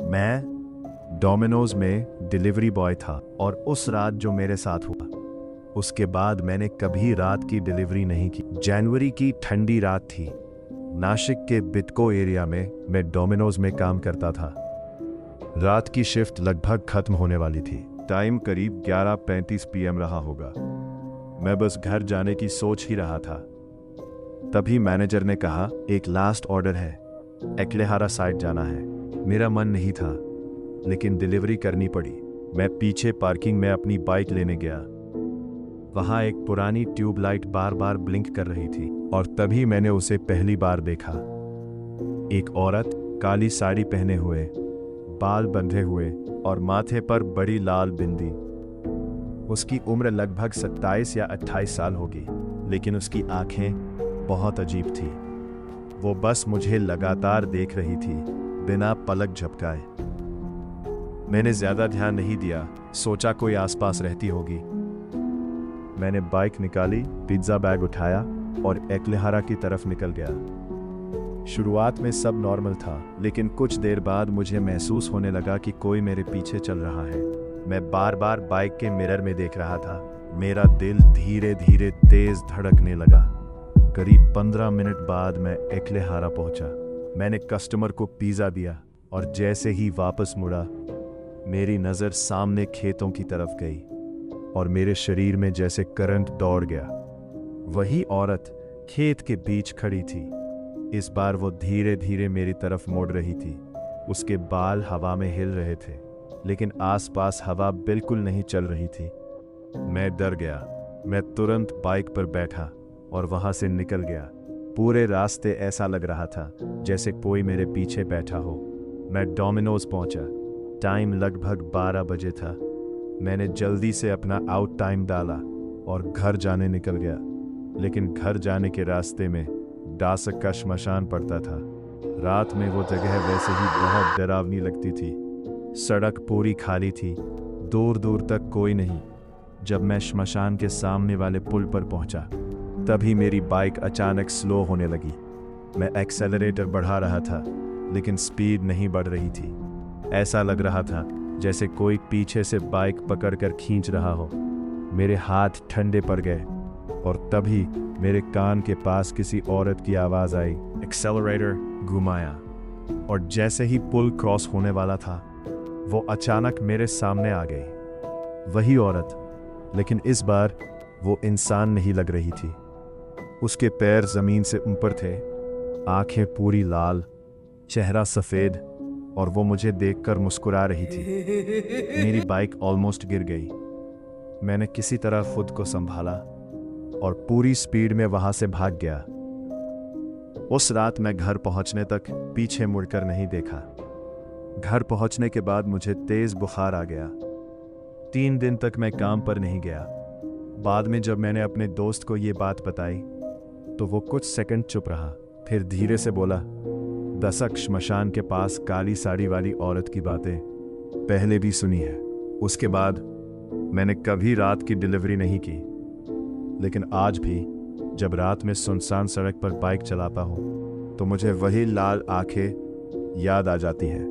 मैं डोमिनोज में delivery boy था और उस रात जो मेरे साथ हुआ, उसके बाद मैंने कभी रात की डिलीवरी नहीं की। जनवरी की ठंडी रात थी। नासिक के बिटको एरिया में मैं डोमिनोज में काम करता था। रात की शिफ्ट लगभग खत्म होने वाली थी। टाइम करीब 11:35 PM रहा होगा। मैं बस घर जाने की सोच ही रहा था। तभी मैनेजर ने कहा, एक लास्ट ऑर्डर है, एक्लेहारा साइड जाना है। मेरा मन नहीं था, लेकिन डिलीवरी करनी पड़ी। मैं पीछे पार्किंग में अपनी बाइक लेने गया। वहां एक पुरानी ट्यूबलाइट बार बार ब्लिंक कर रही थी और तभी मैंने उसे पहली बार देखा। एक औरत काली साड़ी पहने हुए, बाल बंधे हुए और माथे पर बड़ी लाल बिंदी। उसकी उम्र लगभग 27 या 28 साल होगी, लेकिन उसकी आंखें बहुत अजीब थी। वो बस मुझे लगातार देख रही थी, बिना पलक झपकाए। मैंने ज्यादा ध्यान नहीं दिया, सोचा कोई आसपास रहती होगी। मैंने बाइक निकाली, पिज्जा बैग उठाया और एक्लेहारा की तरफ निकल गया। शुरुआत में सब नॉर्मल था, लेकिन कुछ देर बाद मुझे महसूस होने लगा कि कोई मेरे पीछे चल रहा है। मैं बार बार बाइक के मिरर में देख रहा था। मेरा दिल धीरे धीरे तेज धड़कने लगा। करीब 15 मिनट बाद मैं एक्लेहारा पहुंचा। मैंने कस्टमर को पिज्जा दिया और जैसे ही वापस मुड़ा, मेरी नज़र सामने खेतों की तरफ गई और मेरे शरीर में जैसे करंट दौड़ गया। वही औरत खेत के बीच खड़ी थी। इस बार वो धीरे धीरे मेरी तरफ मुड़ रही थी। उसके बाल हवा में हिल रहे थे, लेकिन आसपास हवा बिल्कुल नहीं चल रही थी। मैं डर गया। मैं तुरंत बाइक पर बैठा और वहां से निकल गया। पूरे रास्ते ऐसा लग रहा था जैसे कोई मेरे पीछे बैठा हो। मैं डोमिनोज पहुंचा। टाइम लगभग 12 बजे था। मैंने जल्दी से अपना आउट टाइम डाला और घर जाने निकल गया, लेकिन घर जाने के रास्ते में डासक का श्मशान पड़ता था। रात में वो जगह वैसे ही बहुत डरावनी लगती थी। सड़क पूरी खाली थी, दूर दूर तक कोई नहीं। जब मैं श्मशान के सामने वाले पुल पर पहुंचा, तभी मेरी बाइक अचानक स्लो होने लगी। मैं एक्सेलरेटर बढ़ा रहा था, लेकिन स्पीड नहीं बढ़ रही थी। ऐसा लग रहा था जैसे कोई पीछे से बाइक पकड़कर खींच रहा हो। मेरे हाथ ठंडे पड़ गए और तभी मेरे कान के पास किसी औरत की आवाज आई। एक्सेलरेटर घुमाया और जैसे ही पुल क्रॉस होने वाला था, वो अचानक मेरे सामने आ गई। वही औरत, लेकिन इस बार वो इंसान नहीं लग रही थी। उसके पैर जमीन से ऊपर थे, आंखें पूरी लाल, चेहरा सफेद, और वो मुझे देखकर मुस्कुरा रही थी। मेरी बाइक ऑलमोस्ट गिर गई। मैंने किसी तरह खुद को संभाला और पूरी स्पीड में वहां से भाग गया। उस रात मैं घर पहुंचने तक पीछे मुड़कर नहीं देखा। घर पहुंचने के बाद मुझे तेज बुखार आ गया। 3 दिन तक मैं काम पर नहीं गया। बाद में जब मैंने अपने दोस्त को ये बात बताई, तो वो कुछ सेकंड चुप रहा, फिर धीरे से बोला, दशक श्मशान के पास काली साड़ी वाली औरत की बातें पहले भी सुनी है। उसके बाद मैंने कभी रात की डिलीवरी नहीं की, लेकिन आज भी जब रात में सुनसान सड़क पर बाइक चलाता हूँ, तो मुझे वही लाल आंखें याद आ जाती है।